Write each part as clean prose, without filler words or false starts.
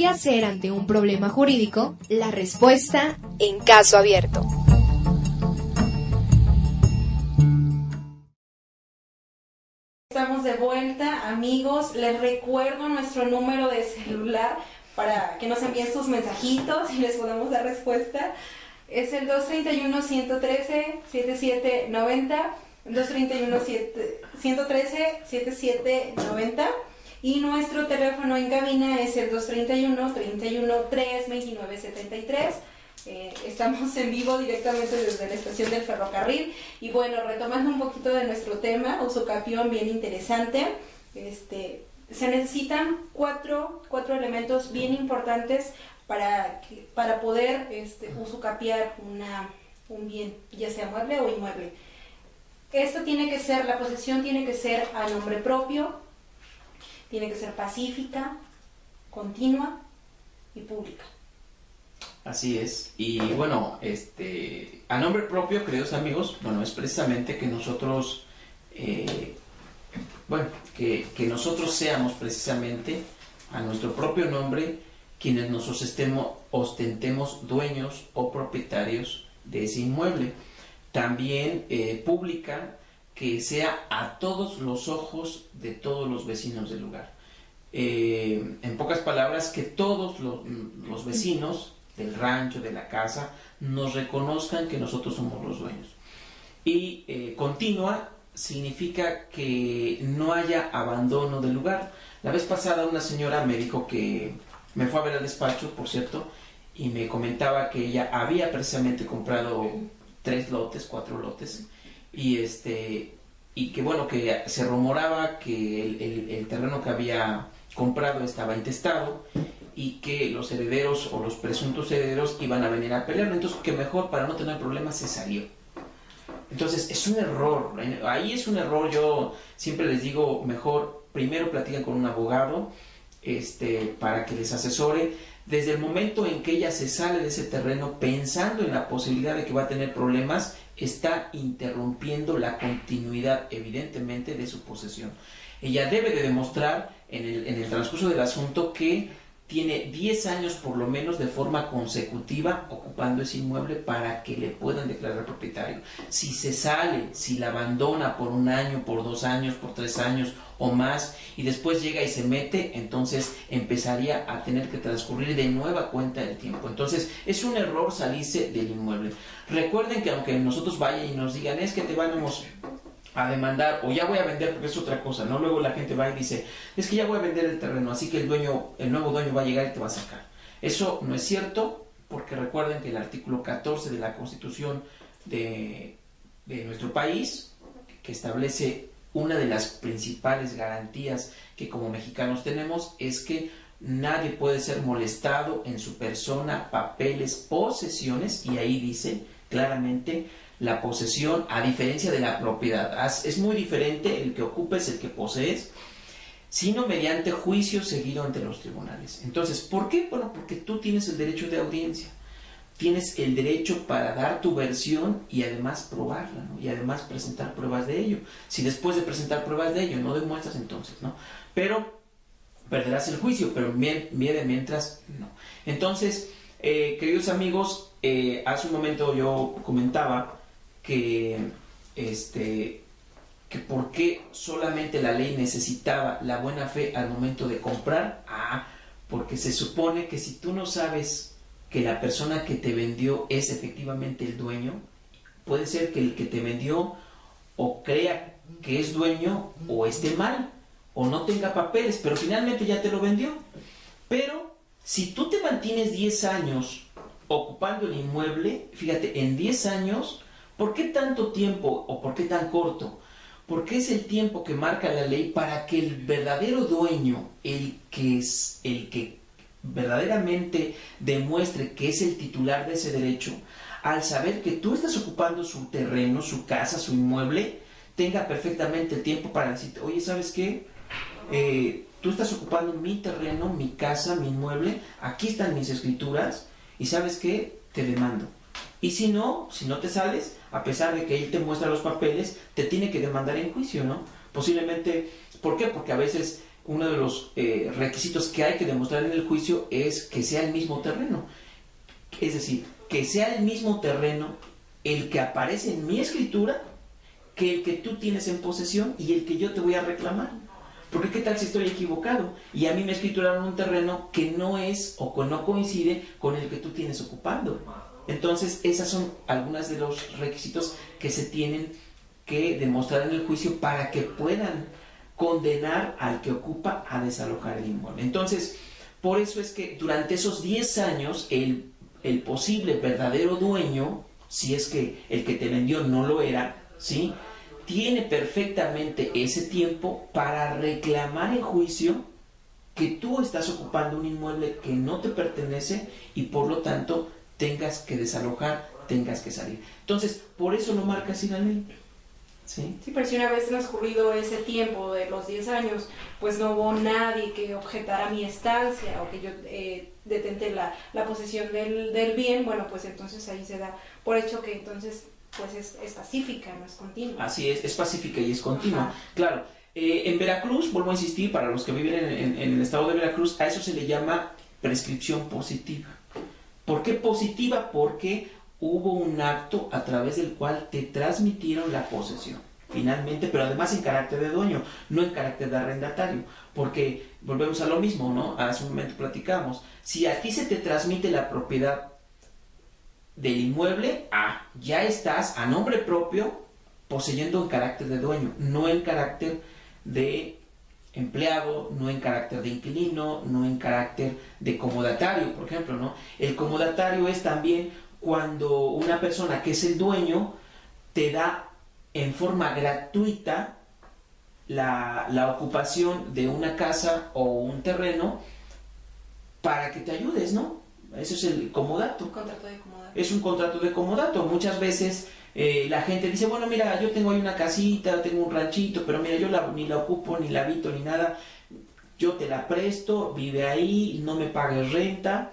¿Qué hacer ante un problema jurídico? La respuesta en Caso Abierto. Estamos de vuelta, amigos. Les recuerdo nuestro número de celular para que nos envíen sus mensajitos y les podamos dar respuesta. Es el 231-113-7790, 231-113-7790, y nuestro teléfono en cabina es el 231-313-2973. Estamos en vivo directamente desde la estación del ferrocarril. Y bueno, retomando un poquito de nuestro tema, usucapión, bien interesante. Se necesitan cuatro elementos bien importantes para poder usucapiar un bien, ya sea mueble o inmueble. La posesión tiene que ser a nombre propio, tiene que ser pacífica, continua y pública. Así es. Y bueno, a nombre propio, queridos amigos, bueno, es precisamente que nosotros, que nosotros seamos precisamente a nuestro propio nombre quienes nos ostentemos dueños o propietarios de ese inmueble. También pública, que sea a todos los ojos de todos los vecinos del lugar. En pocas palabras, que todos los vecinos del rancho, de la casa, nos reconozcan que nosotros somos los dueños. Y continua significa que no haya abandono del lugar. La vez pasada una señora me dijo que me fue a ver al despacho, por cierto, y me comentaba que ella había precisamente comprado 4 lotes, y que bueno, que se rumoraba que el terreno que había comprado estaba intestado y que los herederos o los presuntos herederos iban a venir a pelearlo, entonces que mejor, para no tener problemas, se salió. Entonces es un error, ahí es un error. Yo siempre les digo, mejor primero platican con un abogado para que les asesore. Desde el momento en que ella se sale de ese terreno pensando en la posibilidad de que va a tener problemas, está interrumpiendo la continuidad, evidentemente, de su posesión. Ella debe de demostrar en el transcurso del asunto que tiene 10 años por lo menos de forma consecutiva ocupando ese inmueble para que le puedan declarar propietario. Si se sale, si la abandona por 1 año, por 2 años, por 3 años o más, y después llega y se mete, entonces empezaría a tener que transcurrir de nueva cuenta el tiempo. Entonces es un error salirse del inmueble. Recuerden que aunque nosotros vayan y nos digan, es que te vamos a demandar, o ya voy a vender, porque es otra cosa, ¿no? Luego la gente va y dice, es que ya voy a vender el terreno, así que el nuevo dueño va a llegar y te va a sacar. Eso no es cierto, porque recuerden que el artículo 14 de la Constitución de nuestro país, que establece una de las principales garantías que como mexicanos tenemos, es que nadie puede ser molestado en su persona, papeles, posesiones, y ahí dice claramente la posesión, a diferencia de la propiedad. Es muy diferente el que ocupes, el que posees, sino mediante juicio seguido ante los tribunales. Entonces, ¿por qué? Bueno, porque tú tienes el derecho de audiencia, tienes el derecho para dar tu versión y además probarla, ¿no? Y además presentar pruebas de ello. Si después de presentar pruebas de ello no demuestras, entonces, ¿no? Pero perderás el juicio, pero mientras, no. Entonces, queridos amigos, hace un momento yo comentaba que por qué solamente la ley necesitaba la buena fe al momento de comprar. Porque se supone que si tú no sabes que la persona que te vendió es efectivamente el dueño, puede ser que el que te vendió o crea que es dueño o esté mal o no tenga papeles, pero finalmente ya te lo vendió. Pero si tú te mantienes 10 años ocupando el inmueble, fíjate, en 10 años, ¿por qué tanto tiempo o por qué tan corto? Porque es el tiempo que marca la ley para que el verdadero dueño, el que verdaderamente demuestre que es el titular de ese derecho, al saber que tú estás ocupando su terreno, su casa, su inmueble, tenga perfectamente el tiempo para decirte, oye, ¿sabes qué? Tú estás ocupando mi terreno, mi casa, mi inmueble, aquí están mis escrituras, y ¿sabes qué? Te demando. Y si no te sales, a pesar de que él te muestra los papeles, te tiene que demandar en juicio, ¿no? Posiblemente, ¿por qué? Porque a veces uno de los requisitos que hay que demostrar en el juicio es que sea el mismo terreno. Es decir, que sea el mismo terreno el que aparece en mi escritura que el que tú tienes en posesión y el que yo te voy a reclamar. Porque qué tal si estoy equivocado y a mí me escrituraron un terreno que no es o que no coincide con el que tú tienes ocupando. Entonces, esas son algunas de los requisitos que se tienen que demostrar en el juicio para que puedan condenar al que ocupa a desalojar el inmueble. Entonces, por eso es que durante esos 10 años el posible verdadero dueño, si es que el que te vendió no lo era, ¿sí?, tiene perfectamente ese tiempo para reclamar en juicio que tú estás ocupando un inmueble que no te pertenece y por lo tanto tengas que desalojar, tengas que salir. Entonces, por eso lo marca así la ley. ¿Sí? Sí, pero si una vez transcurrido ese tiempo de los 10 años, pues no hubo nadie que objetara mi estancia o que yo detente la posesión del bien, bueno, pues entonces ahí se da por hecho que entonces pues es pacífica, no es continua. Así es pacífica y es continua. Ajá. Claro, en Veracruz, vuelvo a insistir, para los que viven en el estado de Veracruz, a eso se le llama prescripción positiva. ¿Por qué positiva? Porque hubo un acto a través del cual te transmitieron la posesión, finalmente, pero además en carácter de dueño, no en carácter de arrendatario, porque volvemos a lo mismo, ¿no? Hace un momento platicamos, si a ti se te transmite la propiedad del inmueble, ya estás a nombre propio poseyendo en carácter de dueño, no en carácter de empleado, no en carácter de inquilino, no en carácter de comodatario, por ejemplo, ¿no? El comodatario es también cuando una persona que es el dueño te da en forma gratuita la ocupación de una casa o un terreno para que te ayudes, ¿no? Eso es el comodato. Un contrato de comodato. Es un contrato de comodato. Muchas veces la gente dice, bueno, mira, yo tengo ahí una casita, tengo un ranchito, pero mira, yo ni la ocupo, ni la habito, ni nada. Yo te la presto, vive ahí, no me pagues renta.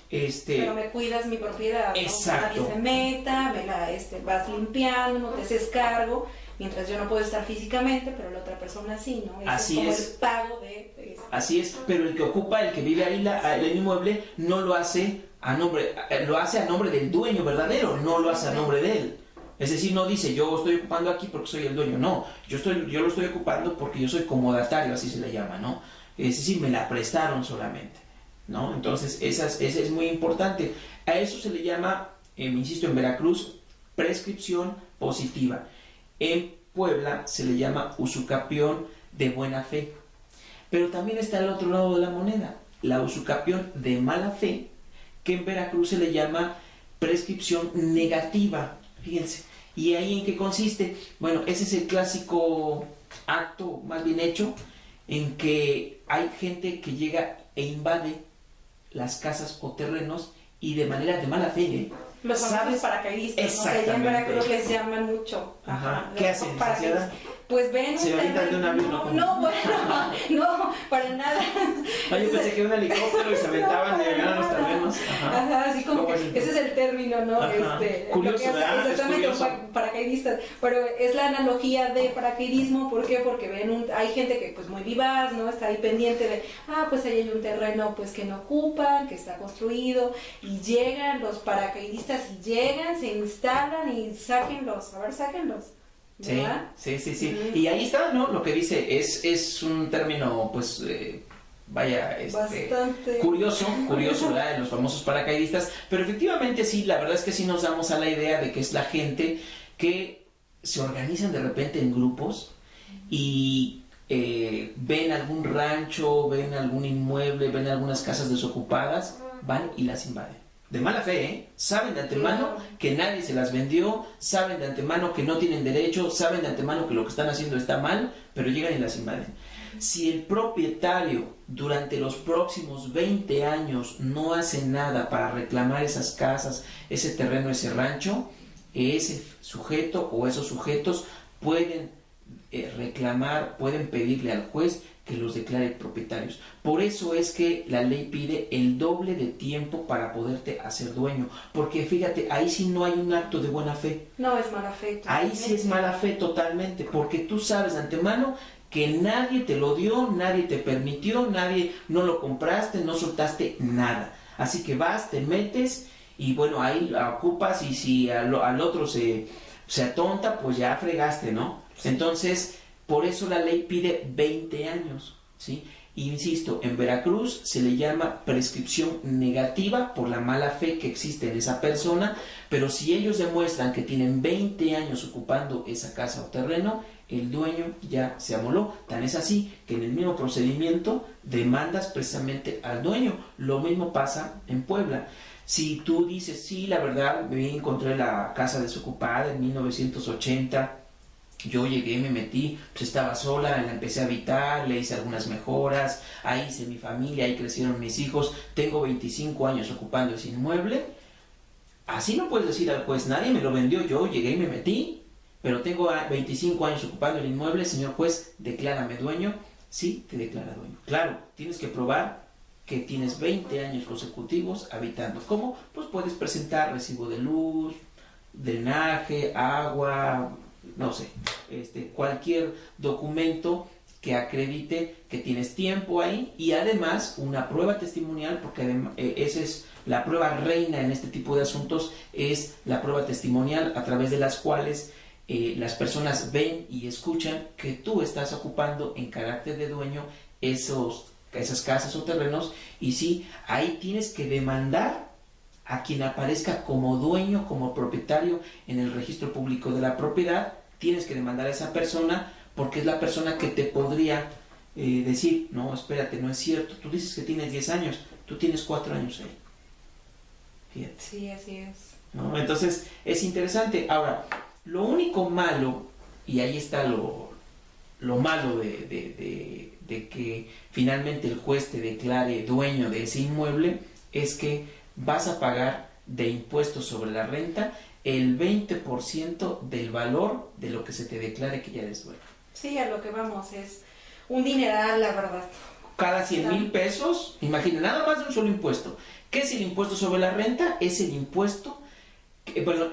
Pero me cuidas mi propiedad, ¿no? Exacto. Nadie se meta, me la vas limpiando, no te haces cargo, mientras yo no puedo estar físicamente, pero la otra persona sí, ¿no? Eso así es como el pago de... Así es, pero el que ocupa, el que vive ahí el inmueble, no lo hace a nombre, lo hace a nombre del dueño verdadero, no lo hace a nombre de él. Es decir, no dice, yo estoy ocupando aquí porque soy el dueño, no, yo lo estoy ocupando porque yo soy comodatario, así se le llama, ¿no? Es decir, me la prestaron solamente, ¿no? Entonces, esa es muy importante. A eso se le llama, insisto, en Veracruz, prescripción positiva. En Puebla se le llama usucapión de buena fe. Pero también está el otro lado de la moneda, la usucapión de mala fe, que en Veracruz se le llama prescripción negativa. Fíjense. ¿Y ahí en qué consiste? Bueno, ese es el clásico acto, más bien hecho, en que hay gente que llega e invade las casas o terrenos y de manera de mala fe, Los famosos paracaidistas, ¿no? Que allá en Veracruz les llaman mucho. Ajá. ¿Qué hacen, licenciada? Pues ven se avientan de un avión. No, bueno, no, para nada. Yo pensé que era un helicóptero y se aventaban de avión a los terrenos. Ajá, así como que ese es el término, ¿no? Curioso, ¿verdad? Exactamente, paracaidistas. Pero es la analogía de paracaidismo, ¿por qué? Porque hay gente que pues muy vivaz, ¿no? Está ahí pendiente de, pues ahí hay un terreno pues que no ocupan, que está construido, y llegan los paracaidistas y llegan, se instalan y sáquenlos. Sí. Y ahí está, ¿no? Lo que dice es un término, pues, bastante curioso, ¿verdad? De los famosos paracaidistas. Pero efectivamente sí, la verdad es que sí nos damos a la idea de que es la gente que se organizan de repente en grupos y ven algún rancho, ven algún inmueble, ven algunas casas desocupadas, van y las invaden. De mala fe, saben de antemano que nadie se las vendió, saben de antemano que no tienen derecho, saben de antemano que lo que están haciendo está mal, pero llegan y las invaden. Si el propietario durante los próximos 20 años no hace nada para reclamar esas casas, ese terreno, ese rancho, ese sujeto o esos sujetos pueden reclamar, pueden pedirle al juez que los declare propietarios. Por eso es que la ley pide el doble de tiempo para poderte hacer dueño, porque fíjate, ahí sí no hay un acto de buena fe. No, es mala fe. Ahí sí es mala fe totalmente, porque tú sabes de antemano que nadie te lo dio, nadie te permitió, nadie, no lo compraste, no soltaste nada. Así que vas, te metes y bueno, ahí la ocupas, y si al otro se atonta, pues ya fregaste, ¿no? Entonces, por eso la ley pide 20 años, ¿sí? Insisto, en Veracruz se le llama prescripción negativa por la mala fe que existe en esa persona, pero si ellos demuestran que tienen 20 años ocupando esa casa o terreno, el dueño ya se amoló. Tan es así que en el mismo procedimiento demandas precisamente al dueño. Lo mismo pasa en Puebla. Si tú dices, sí, la verdad, me encontré la casa desocupada en 1980, yo llegué, me metí, pues estaba sola, la empecé a habitar, le hice algunas mejoras, ahí hice mi familia, ahí crecieron mis hijos, tengo 25 años ocupando ese inmueble. Así no puedes decir al juez, nadie me lo vendió, yo llegué y me metí, pero tengo 25 años ocupando el inmueble, señor juez, declárame dueño. Sí, te declara dueño. Claro, tienes que probar que tienes 20 años consecutivos habitando. ¿Cómo? Pues puedes presentar recibo de luz, drenaje, agua, no sé, cualquier documento que acredite que tienes tiempo ahí, y además una prueba testimonial, porque esa es la prueba reina en este tipo de asuntos, es la prueba testimonial a través de las cuales las personas ven y escuchan que tú estás ocupando en carácter de dueño esas casas o terrenos, y sí, ahí tienes que demandar a quien aparezca como dueño, como propietario en el registro público de la propiedad. Tienes que demandar a esa persona, porque es la persona que te podría decir, no, espérate, no es cierto, tú dices que tienes 10 años, tú tienes 4 años ahí. Fíjate. Sí, así es. ¿No? Entonces, es interesante. Ahora, lo único malo, y ahí está lo malo de que finalmente el juez te declare dueño de ese inmueble, es que vas a pagar de impuestos sobre la renta el 20% del valor de lo que se te declare que ya eres dueño. Sí, a lo que vamos, es un dineral, la verdad. Cada 100,000 pesos, imagina, nada más de un solo impuesto. ¿Qué es el impuesto sobre la renta? Es el impuesto,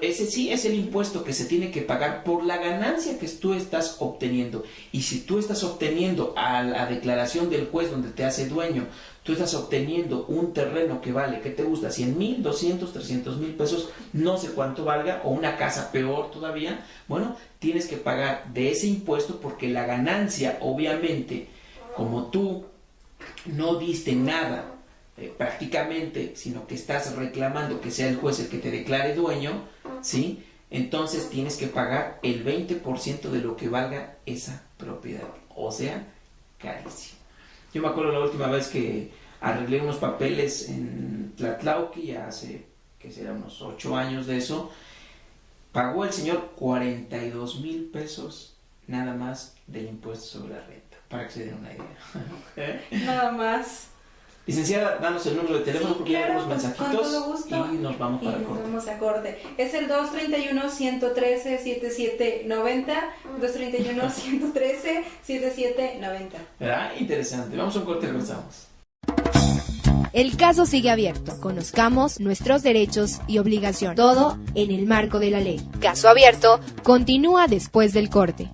ese sí es el impuesto que se tiene que pagar por la ganancia que tú estás obteniendo. Y si tú estás obteniendo a la declaración del juez donde te hace dueño, tú estás obteniendo un terreno que vale, ¿qué te gusta? 100,000, 200, 300,000 pesos, no sé cuánto valga, o una casa peor todavía, bueno, tienes que pagar de ese impuesto, porque la ganancia, obviamente, como tú no diste nada prácticamente, sino que estás reclamando que sea el juez el que te declare dueño, ¿sí? Entonces tienes que pagar el 20% de lo que valga esa propiedad, o sea, carísimo. Yo me acuerdo la última vez que arreglé unos papeles en Tlatlauqui, hace, que será unos 8 años de eso, pagó el señor 42,000 pesos nada más del impuesto sobre la renta, para que se den una idea. Nada más. Licenciada, danos el número de teléfono, sí, porque ya tenemos mensajitos gusto, y nos vamos para corte. Nos vamos a corte. Es el 231-113-7790, 231-113-7790. ¿Verdad? Interesante. Vamos a un corte y regresamos. El caso sigue abierto. Conozcamos nuestros derechos y obligaciones. Todo en el marco de la ley. Caso abierto continúa después del corte.